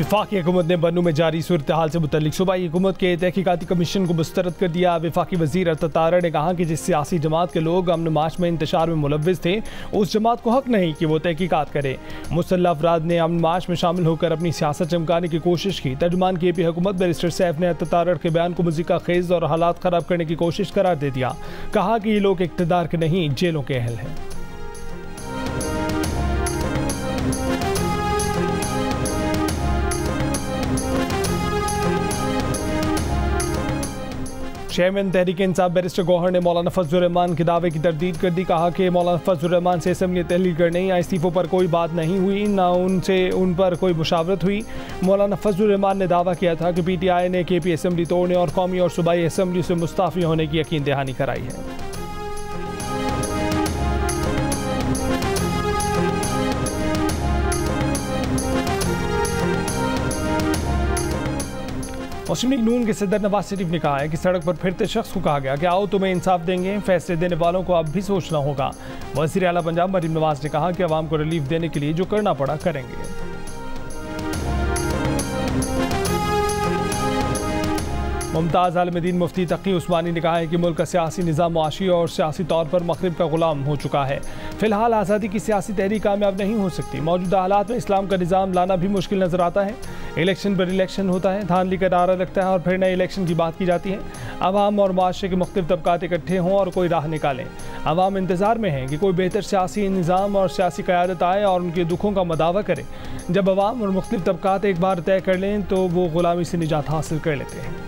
वफाकी हुकूमत ने बन्नू में जारी सूरत हाल से मुतल्लिक सूबाई हुकूमत के तहकीकाती कमीशन को मुस्तरद कर दिया। वफाकी वज़ीर अतातारा ने कहा कि जिस सियासी जमात के लोग अमन मार्च में इंतशार में मुलव्विस थे, उस जमात को हक नहीं कि वो तहकीकात करे। मुसल्लह अफराद ने अमन मार्च में शामिल होकर अपनी सियासत चमकाने की कोशिश की। तर्जुमान KP हुकूमत बैरिस्टर सैफ ने अतातारा के बयान को मुज़ीका खेज और हालात ख़राब करने की कोशिश करार दे दिया। कहा कि ये लोग इक़्तिदार के नहीं, जेलों के अहल हैं। चेयरमैन तहरीक इंसाफ बैरिस्टर गौहर ने मौलाना फजलुर रहमान के दावे की तरदीद कर दी। कहा कि मौलाना फजलुर रहमान से असम्बली तहलील करने या इस्तीफों पर कोई बात नहीं हुई, ना उन पर कोई मुशावरत हुई। मौलाना फजलुर रहमान ने दावा किया था कि PTI ने KP असम्बली तोड़ने और कौमी और सूबाई असम्बली से मुस्ताफ़ी होने की यकीन दहानी कराई है। मुस्लिम लीग नून के सदर नवाज शरीफ ने कहा है कि सड़क पर फिरते शख्स को कहा गया कि आओ तुम्हें इंसाफ देंगे, फैसले देने वालों को अब भी सोचना होगा। वज़ीर आला पंजाब मरीम नवाज ने कहा कि अवाम को रिलीफ देने के लिए जो करना पड़ा करेंगे। मुमताज़ आलमदीन मुफ्ती तकी उस्मानी ने कहा है कि मुल्क का सियासी निज़ाम मुआशी और सियासी तौर पर मग़रिब का ग़ुलाम हो चुका है। फ़िलहाल आज़ादी की सियासी तहरीक कामयाब नहीं हो सकती। मौजूदा हालात में इस्लाम का निज़ाम लाना भी मुश्किल नज़र आता है। इलेक्शन पर इलेक्शन होता है, धांधली का नारा लगता है और फिर नए इलेक्शन की बात की जाती है। अवाम और माशरे के मुख्तलिफ तबकात इकट्ठे हों और कोई राह निकालें। अवाम इंतज़ार में है कि कोई बेहतर सियासी निज़ाम और सियासी क़यादत आए और उनके दुखों का मदावा करे। जब अवाम और मुख्तलिफ तबकात एक बार तय कर लें तो वो ग़ुलामी से निजात हासिल कर लेते हैं।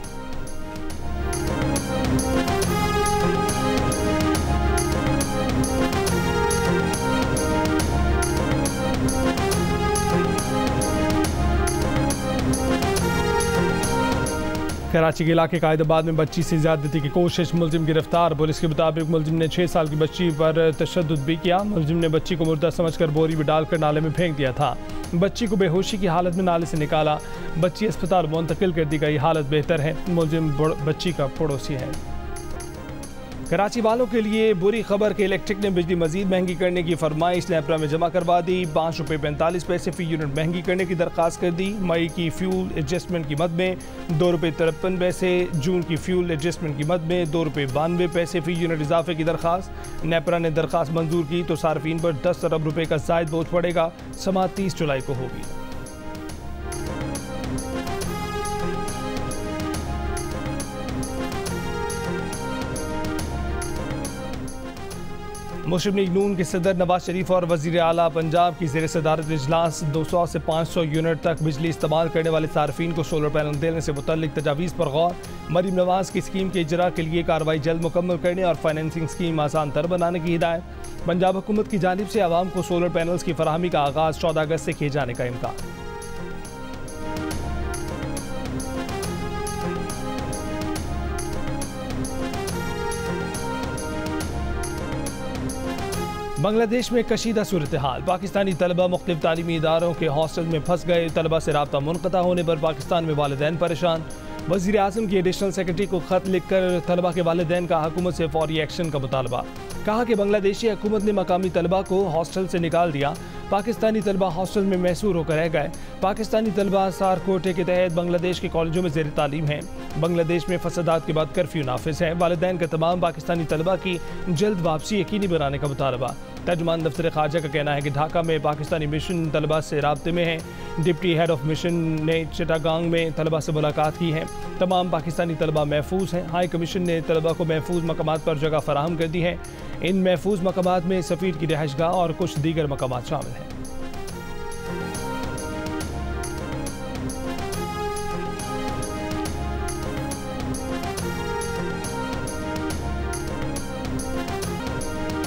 कराची के इलाके कायदाबाद में बच्ची से ज़्यादती की कोशिश, मुलजिम गिरफ्तार। पुलिस के मुताबिक मुलजिम ने 6 साल की बच्ची पर तशद्दुद भी किया। मुलजिम ने बच्ची को मुर्दा समझकर बोरी में डालकर नाले में फेंक दिया था। बच्ची को बेहोशी की हालत में नाले से निकाला। बच्ची अस्पताल मुंतकिल कर दी गई, हालत बेहतर है। मुलजिम बच्ची का पड़ोसी है। कराची वालों के लिए बुरी खबर कि इलेक्ट्रिक ने बिजली मजीद महंगी करने की फरमाइश नेपरा में जमा करवा दी। 5 रुपये 45 पैसे फ़ी यूनिट महंगी करने की दरख्वास्त कर दी। मई की फ्यूल एडजस्टमेंट कीमत में 2 रुपये 53 पैसे, जून की फ्यूल एडजस्टमेंट कीमत में 2 रुपये 92 पैसे फ़ी यूनिट इजाफे की दरख्वास्त। नेपरा ने दरख्वास्त मंजूर की तो सार्फिन पर 10 अरब रुपये का ज़ायद बोझ पड़ेगा। समाअत 30 जुलाई को होगी। मुस्लिम लीग नून के सदर नवाज शरीफ और वज़ीर आला पंजाब की ज़ेर सदारत इजलास 200 से 500 यूनिट तक बिजली इस्तेमाल करने वाले सार्फिन को सोलर पैनल देने से मुतल्लिक तजावीज़ पर गौर। मरीम नवाज की स्कीम के इजरा के लिए कार्रवाई जल्द मुकम्मल करने और फाइनेंसिंग स्कीम आसान तर बनाने की हिदायत। पंजाब हुकूमत की जानिब से आवाम को सोलर पैनल्स की फराहमी का आगाज़ 14 अगस्त से किए जाने का इम्कान। बांग्लादेश में कशीदा सूरत हाल। पाकिस्तानी तलबा मुख्तलिफ तालीमी इदारों के हॉस्टल में फंस गए। तलबा से राब्ता मुनक़ता होने पर पाकिस्तान में वालिदैन परेशान। वज़ीर आज़म की एडिशनल सेक्रेटरी को ख़त लिखकर तलबा के वालिदैन का हुकूमत से फौरी एक्शन का मुतालबा। कहा कि बांग्लादेशी हुकूमत ने मकामी तलबा को हॉस्टल से निकाल दिया। पाकिस्तानी तलबा हॉस्टल में महसूर होकर रह गए। पाकिस्तानी तलबा सार कोटे के तहत बांग्लादेश के कॉलेजों में ज़ेर तालीम हैं। बांग्लादेश में फसादात के बाद कर्फ्यू नाफिज है। वालिदैन का तमाम पाकिस्तानी तलबा की जल्द वापसी यकीनी बनाने का मुतालबा। तर्जुमान दफ्तर खारजा का कहना है कि ढाका में पाकिस्तानी मिशन तलबा से राब्ते में है। डिप्टी हेड ऑफ मिशन ने चिटागांग में तलबा से मुलाकात की है। तमाम पाकिस्तानी तलबा महफूज हैं। हाई कमीशन ने तलबा को महफूज मकामात पर जगह फराहम कर दी है। इन महफूज मकामात में सफ़ीर की रिहाइशगाह और कुछ दीगर मकामात शामिल हैं।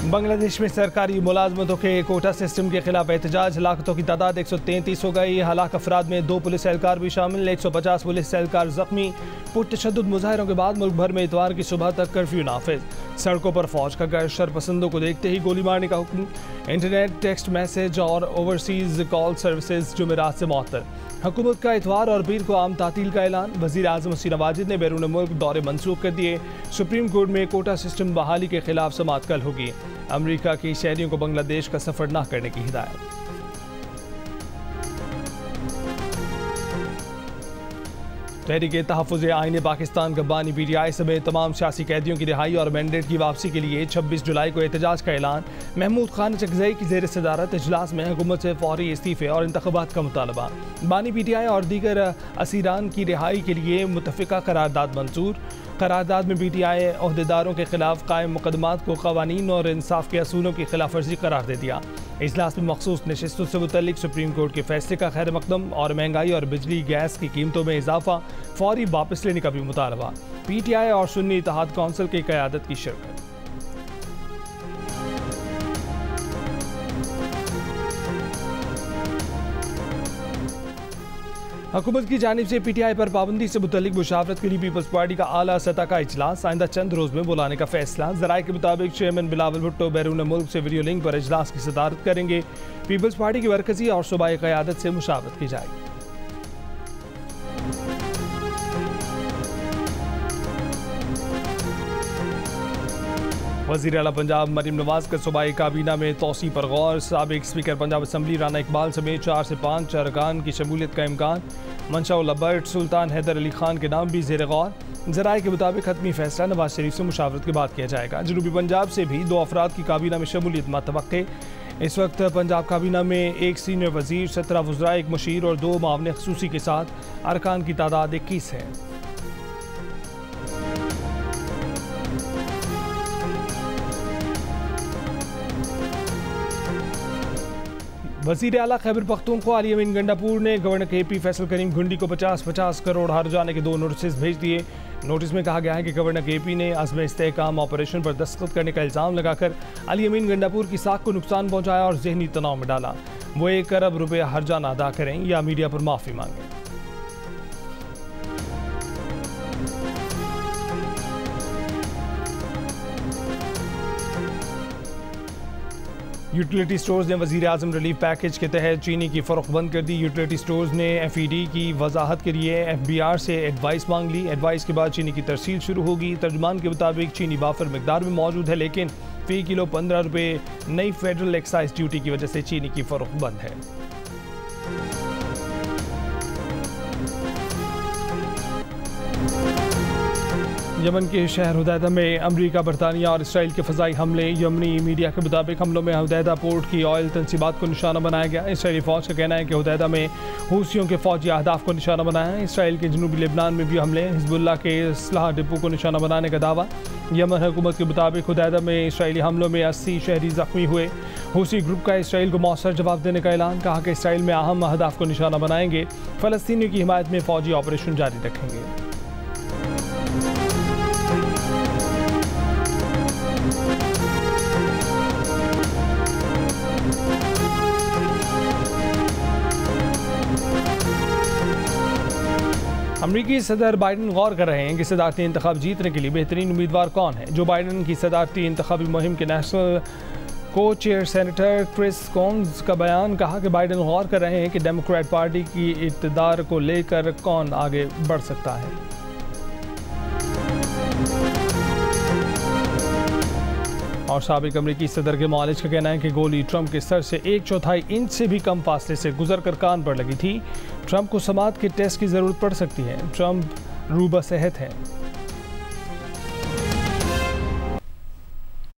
बांग्लादेश में सरकारी मुलाजमतों के कोटा सिस्टम के खिलाफ एहतजाज। हलाकतों की तादाद 133 हो गई। हलाक अफराद में 2 पुलिस एहलकार भी शामिल। 150 पुलिस एहलकार जख्मी। पुरतशद्दुद मुजाहिरों के बाद मुल्क भर में इतवार की सुबह तक कर्फ्यू नाफिज। सड़कों पर फौज का गर्द। शरपसंदों को देखते ही गोली मारने का हुक्म। इंटरनेट, टेक्स्ट मैसेज और ओवरसीज कॉल सर्विसेज जुमेरात से मुअत्तल। हुकूमत का इतवार और पीर को आम तातील का ऐलान। वज़ीर आज़म हसीन वाजिद ने बैरून मुल्क दौरे मनसूख कर दिए। सुप्रीम कोर्ट में कोटा सिस्टम बहाली के खिलाफ समाअत कल होगी। अमेरिका के शहरियों को बांग्लादेश का सफ़र न करने की हिदायत। तहफ़्फ़ुज़ आईन पाकिस्तान का बानी PTI समेत तमाम सियासी कैदियों की रिहाई और मैंडेट की वापसी के लिए 26 जुलाई को एहतजाज का ऐलान। महमूद खान चकज़ई की ज़ेर सदारत इजलास में हुकूमत से फौरी इस्तीफ़े और इंतख़ाबात का मुतालबा। बानी PTI और दीगर असीरान की रिहाई के लिए मुतफ़िक़ा करारदाद मंजूर। करारदाद में PTI अहदेदारों के खिलाफ कायम मुकदमात को क़वानीन और इंसाफ के असूलों की खिलाफ वर्जी करार दे दिया। इजलास में मखसूस नशिस्तों से मुतल्लिक सुप्रीम कोर्ट के फैसले का खैर मकदम और महंगाई और बिजली गैस की कीमतों में इजाफा फौरी वापस लेने का भी मुतालबा। PTI और सुन्नी इत्तेहाद कौंसिल की क़यादत की शिरकत। हुकूमत की जानिब से PTI पर पाबंदी से मुतल्लिक मुशावरत के लिए पीपल्स पार्टी का आला सतह का इजलास आइंदा चंद रोज में बुलाने का फैसला। ज़राए के मुताबिक चेयरमैन बिलावल भुट्टो बैरून मुल्क से वीडियो लिंक पर इजलास की सदारत करेंगे। पीपल्स पार्टी की मरकजी और सूबाई क़यादत से मुशावरत की जाएगी। वज़ीर आला पंजाब मरीम नवाज का सूबाई काबीना में तोसी पर गौर। साबिक स्पीकर पंजाब असम्बली राना इकबाल समेत 4 से 5 अरकान की शमूलियत का इम्कान। मंशा बट सुल्तान हैदर अली खान के नाम भी ज़ेर गौर। ज़राए के मुताबिक हतमी फैसला नवाज शरीफ से मुशावरत के बाद किया जाएगा। जनूबी पंजाब से भी 2 अफराद की काबीना में शमूलियत मतवक्के। इस वक्त पंजाब काबीना में 1 सीनियर वज़ीर, 17 वज़रा, 1 मुशीर और 2 मामले ख़ुसूसी के साथ अरकान की तादाद 21 है। वज़ीर आला खैबर पख्तूनख्वा अली अमीन गंडापुर ने गवर्नर KP फैसल करीम घुंडी को 50-50 करोड़ हर जाने के 2 नोटिस भेज दिए। नोटिस में कहा गया है कि गवर्नर KP ने अज़्म इस्तेहकाम ऑपरेशन पर दस्तखत करने का इल्ज़ाम लगाकर अली अमीन गंडापुर की साख को नुकसान पहुंचाया और जहनी तनाव में डाला। वो 1 अरब रुपये हर जाना अदा करें या मीडिया पर माफ़ी मांगें। यूटिलिटी स्टोर्स ने वज़ीर आज़म रिलीफ पैकेज के तहत चीनी की फ़रोख्त बंद कर दी। यूटिलिटी स्टोर्स ने FED की वजाहत के लिए FBR से एडवाइस मांग ली। एडवाइस के बाद चीनी की तरसील शुरू होगी। तर्जुमान के मुताबिक चीनी वाफर मकदार में मौजूद है, लेकिन फ़ी किलो 15 रुपये नई फेडरल एक्साइज ड्यूटी की वजह से चीनी की फ़रोख्त बंद है। यमन के शहर हुदैदा में अमरीका, बरतानिया और इसराइल के फ़ज़ाई हमले। यमनी मीडिया के मुताबिक हमलों में हुदैदा पोर्ट की ऑयल तनसीबात को निशाना बनाया गया। इसराइली फ़ौज का कहना है कि हुदैदा में हूसियों के फ़ौजी अहदाफ को निशाना बनाया है। इसराइल के जनूबी लेबनान में भी हमले। हिज़्बुल्लाह के असलहा डिपो को निशाना बनाने का दावा। यमन हुकूमत के मुताबिक हुदैदा में इसराइली हमलों में 80 शहरी ज़ख्मी हुए। हूसी ग्रुप का इसराइल को मौसर जवाब देने का ऐलान। कहा कि इसराइल में अहम अहदाफ को निशाना बनाएंगे। फ़लस्तीनियों की हिमायत में फ़ौजी ऑपरेशन जारी रखेंगे। अमरीकी सदर बाइडन गौर कर रहे हैं कि सदारती इंतखाब जीतने के लिए बेहतरीन उम्मीदवार कौन है। जो बाइडन की सदारती इंतखाबी मुहिम के नेशनल को चेयर सेनेटर क्रिस कोन्स का बयान। कहा कि बाइडन गौर कर रहे हैं कि डेमोक्रेट पार्टी की इक़्तिदार को लेकर कौन आगे बढ़ सकता है। और साबिक अमरीकी सदर के मुआलिज का कहना है कि गोली ट्रंप के सर से 1/4 इंच से भी कम फासले से गुजर कर कान पर लगी थी। ट्रंप को समात के टेस्ट की ज़रूरत पड़ सकती है। ट्रंप रूबा सेहत है।